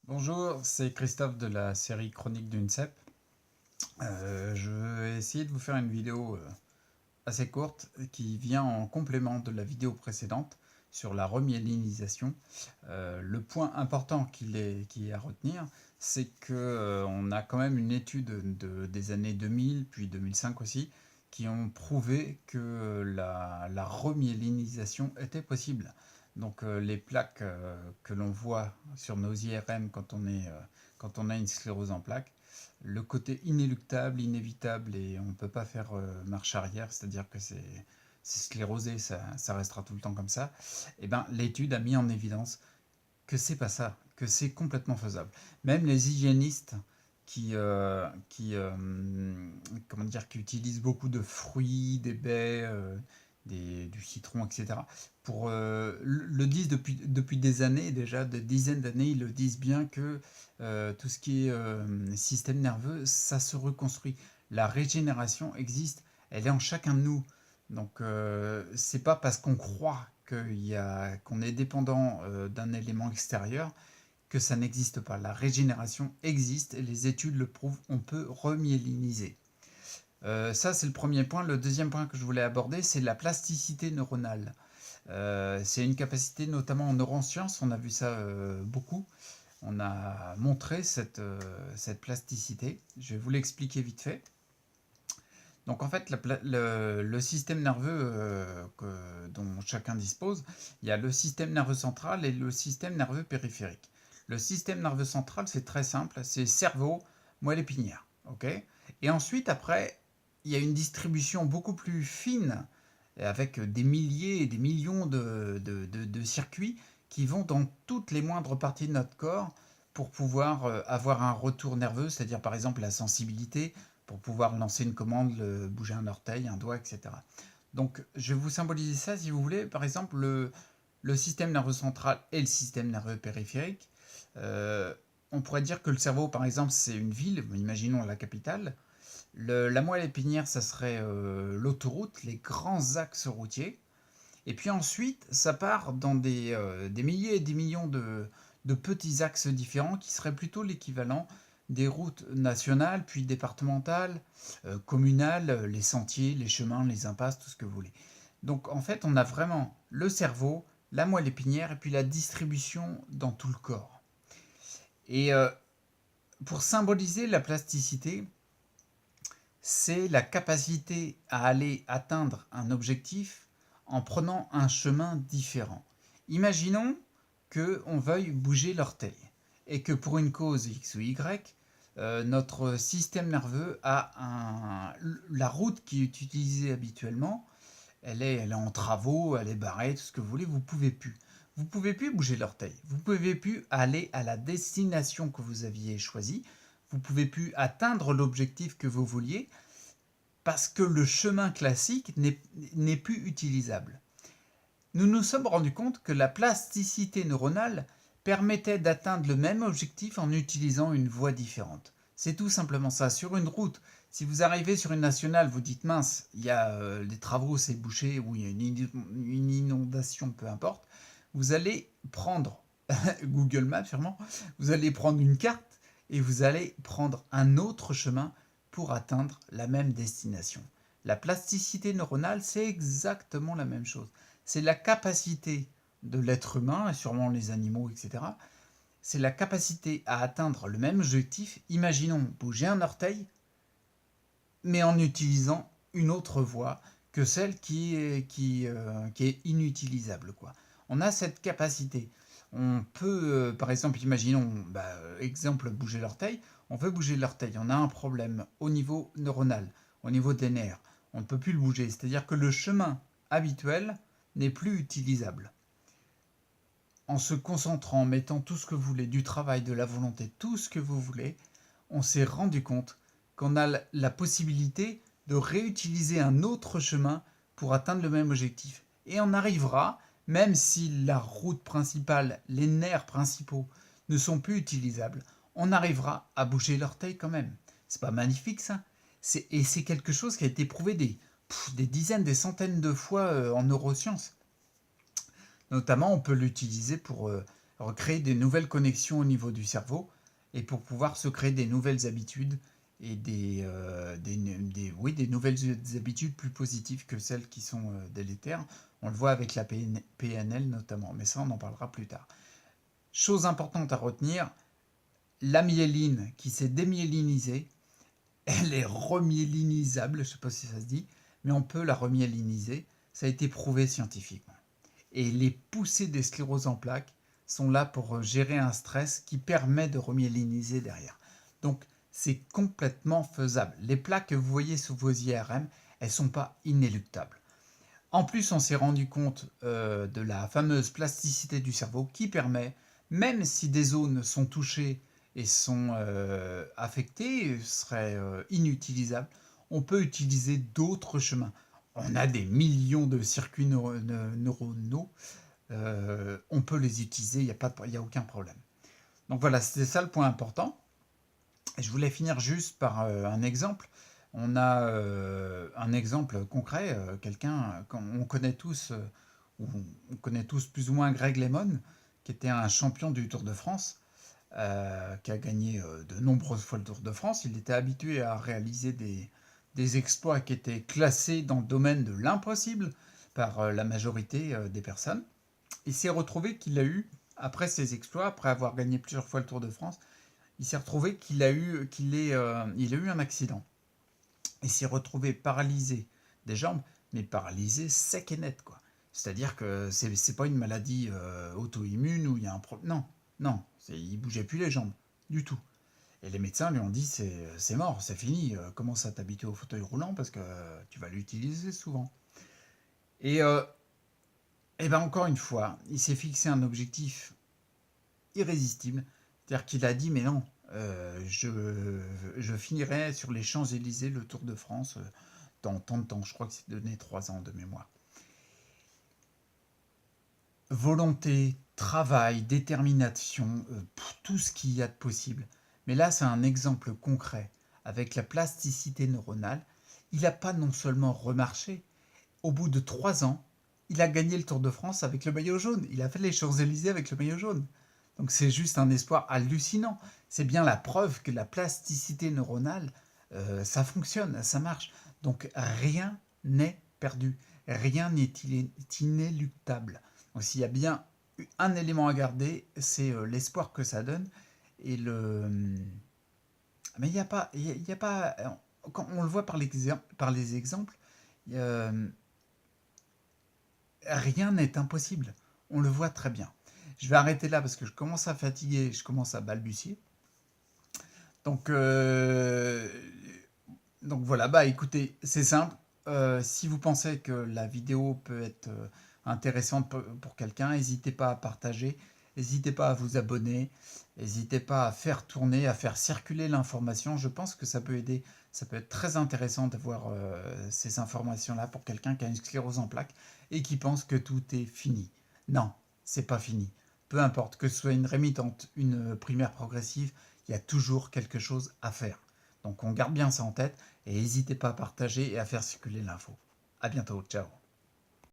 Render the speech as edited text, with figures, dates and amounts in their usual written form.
Bonjour, c'est Christophe de la série Chronique d'une cèpe. Je vais essayer de vous faire une vidéo assez courte qui vient en complément de la vidéo précédente sur la remyélinisation. Le point important qui est à retenir, c'est que on a quand même une étude des années 2000 puis 2005 aussi qui ont prouvé que la remyélinisation était possible. Donc les plaques que l'on voit sur nos IRM quand on a une sclérose en plaques, le côté inéluctable, inévitable et on ne peut pas faire marche arrière, c'est-à-dire que c'est sclérosé, ça restera tout le temps comme ça, et ben l'étude a mis en évidence que c'est pas ça, que c'est complètement faisable. Même les hygiénistes qui comment dire, qui utilisent beaucoup de fruits, des baies, du citron, etc. Le disent depuis des années déjà, des dizaines d'années, ils le disent bien que tout ce qui est système nerveux, ça se reconstruit. La régénération existe, elle est en chacun de nous. Donc c'est pas parce qu'on croit qu'on est dépendant d'un élément extérieur que ça n'existe pas. La régénération existe et les études le prouvent, on peut remyéliniser. Ça, c'est le premier point. Le deuxième point que je voulais aborder, c'est la plasticité neuronale. C'est une capacité, notamment en neurosciences, on a vu ça beaucoup. On a montré cette plasticité. Je vais vous l'expliquer vite fait. Donc en fait, le système nerveux dont chacun dispose, il y a le système nerveux central et le système nerveux périphérique. Le système nerveux central, c'est très simple, c'est cerveau, moelle épinière. Okay, et ensuite, après, il y a une distribution beaucoup plus fine, avec des milliers et des millions de circuits qui vont dans toutes les moindres parties de notre corps pour pouvoir avoir un retour nerveux, c'est-à-dire par exemple la sensibilité, pour pouvoir lancer une commande, bouger un orteil, un doigt, etc. Donc je vais vous symboliser ça si vous voulez. Par exemple, le système nerveux central et le système nerveux périphérique. Euh, on pourrait dire que le cerveau, par exemple, c'est une ville, imaginons la capitale. La moelle épinière, ça serait l'autoroute, les grands axes routiers. Et puis ensuite, ça part dans des milliers et des millions de petits axes différents qui seraient plutôt l'équivalent des routes nationales, puis départementales, communales, les sentiers, les chemins, les impasses, tout ce que vous voulez. Donc en fait, on a vraiment le cerveau, la moelle épinière et puis la distribution dans tout le corps. Et pour symboliser la plasticité, c'est la capacité à aller atteindre un objectif en prenant un chemin différent. Imaginons qu'on veuille bouger l'orteil et que pour une cause X ou Y, notre système nerveux la route qui est utilisée habituellement, elle est en travaux, elle est barrée, tout ce que vous voulez, vous pouvez plus. Vous pouvez plus bouger l'orteil. Vous pouvez plus aller à la destination que vous aviez choisie. Vous pouvez plus atteindre l'objectif que vous vouliez parce que le chemin classique n'est plus utilisable. Nous nous sommes rendus compte que la plasticité neuronale permettait d'atteindre le même objectif en utilisant une voie différente. C'est tout simplement ça. Sur une route, si vous arrivez sur une nationale, vous dites mince, il y a des travaux, c'est bouché, ou il y a une inondation, peu importe, vous allez prendre Google Maps sûrement, vous allez prendre une carte et vous allez prendre un autre chemin pour atteindre la même destination. La plasticité neuronale, c'est exactement la même chose. C'est la capacité de l'être humain, et sûrement les animaux, etc. C'est la capacité à atteindre le même objectif. Imaginons bouger un orteil, mais en utilisant une autre voie que celle qui est inutilisable, quoi. On a cette capacité. On peut, par exemple, imaginons, exemple, bouger l'orteil. On veut bouger l'orteil. On a un problème au niveau neuronal, au niveau des nerfs. On ne peut plus le bouger. C'est-à-dire que le chemin habituel n'est plus utilisable. En se concentrant, en mettant tout ce que vous voulez, du travail, de la volonté, tout ce que vous voulez, on s'est rendu compte qu'on a la possibilité de réutiliser un autre chemin pour atteindre le même objectif. Et on arrivera, même si la route principale, les nerfs principaux ne sont plus utilisables, on arrivera à bouger l'orteil quand même. C'est pas magnifique ça? Et c'est quelque chose qui a été prouvé des dizaines, des centaines de fois en neurosciences. Notamment, on peut l'utiliser recréer des nouvelles connexions au niveau du cerveau et pour pouvoir se créer des nouvelles habitudes et des nouvelles habitudes plus positives que celles qui sont délétères. On le voit avec la PNL notamment, mais ça on en parlera plus tard. Chose importante à retenir, la myéline qui s'est démyélinisée, elle est remyélinisable, je ne sais pas si ça se dit, mais on peut la remyéliniser, ça a été prouvé scientifiquement. Et les poussées des scléroses en plaques sont là pour gérer un stress qui permet de remyéliniser derrière. Donc c'est complètement faisable. Les plaques que vous voyez sous vos IRM, elles ne sont pas inéluctables. En plus, on s'est rendu compte de la fameuse plasticité du cerveau qui permet, même si des zones sont touchées et sont affectées, seraient inutilisables, on peut utiliser d'autres chemins. On a des millions de circuits neuronaux, on peut les utiliser, il n'y a aucun problème. Donc voilà, c'était ça le point important. Et je voulais finir juste par un exemple. On a un exemple concret, quelqu'un qu'on connaît tous, on connaît tous plus ou moins Greg LeMond, qui était un champion du Tour de France, qui a gagné de nombreuses fois le Tour de France. Il était habitué à réaliser des exploits qui étaient classés dans le domaine de l'impossible par la majorité des personnes. Il s'est retrouvé qu'il a eu, après ses exploits, après avoir gagné plusieurs fois le Tour de France, il s'est retrouvé qu'il a eu un accident. Il s'est retrouvé paralysé des jambes, mais paralysé sec et net, quoi. C'est-à-dire que c'est pas une maladie auto-immune où il y a un problème. Non, non, il bougeait plus les jambes, du tout. Et les médecins lui ont dit c'est mort, c'est fini, commence à t'habituer au fauteuil roulant parce que tu vas l'utiliser souvent. Et ben encore une fois, il s'est fixé un objectif irrésistible. C'est-à-dire qu'il a dit mais non, je finirai sur les Champs-Élysées le Tour de France dans tant de temps. Je crois que c'est donné 3 ans de mémoire. Volonté, travail, détermination, tout ce qu'il y a de possible. Mais là, c'est un exemple concret. Avec la plasticité neuronale, il n'a pas non seulement remarché, au bout de 3 ans, il a gagné le Tour de France avec le maillot jaune. Il a fait les Champs-Élysées avec le maillot jaune. Donc c'est juste un espoir hallucinant. C'est bien la preuve que la plasticité neuronale, ça fonctionne, ça marche. Donc rien n'est perdu. Rien n'est inéluctable. Donc s'il y a bien un élément à garder, c'est l'espoir que ça donne. Et Mais il n'y a pas... Quand on le voit par les exemples, rien n'est impossible. On le voit très bien. Je vais arrêter là parce que je commence à fatiguer, je commence à balbutier. Donc voilà, bah écoutez, c'est simple. Si vous pensez que la vidéo peut être intéressante pour quelqu'un, n'hésitez pas à partager, n'hésitez pas à vous abonner, n'hésitez pas à faire tourner, à faire circuler l'information. Je pense que ça peut aider, ça peut être très intéressant d'avoir ces informations-là pour quelqu'un qui a une sclérose en plaques et qui pense que tout est fini. Non, c'est pas fini. Peu importe que ce soit une rémitante, une primaire progressive, il y a toujours quelque chose à faire. Donc on garde bien ça en tête et n'hésitez pas à partager et à faire circuler l'info. À bientôt, ciao.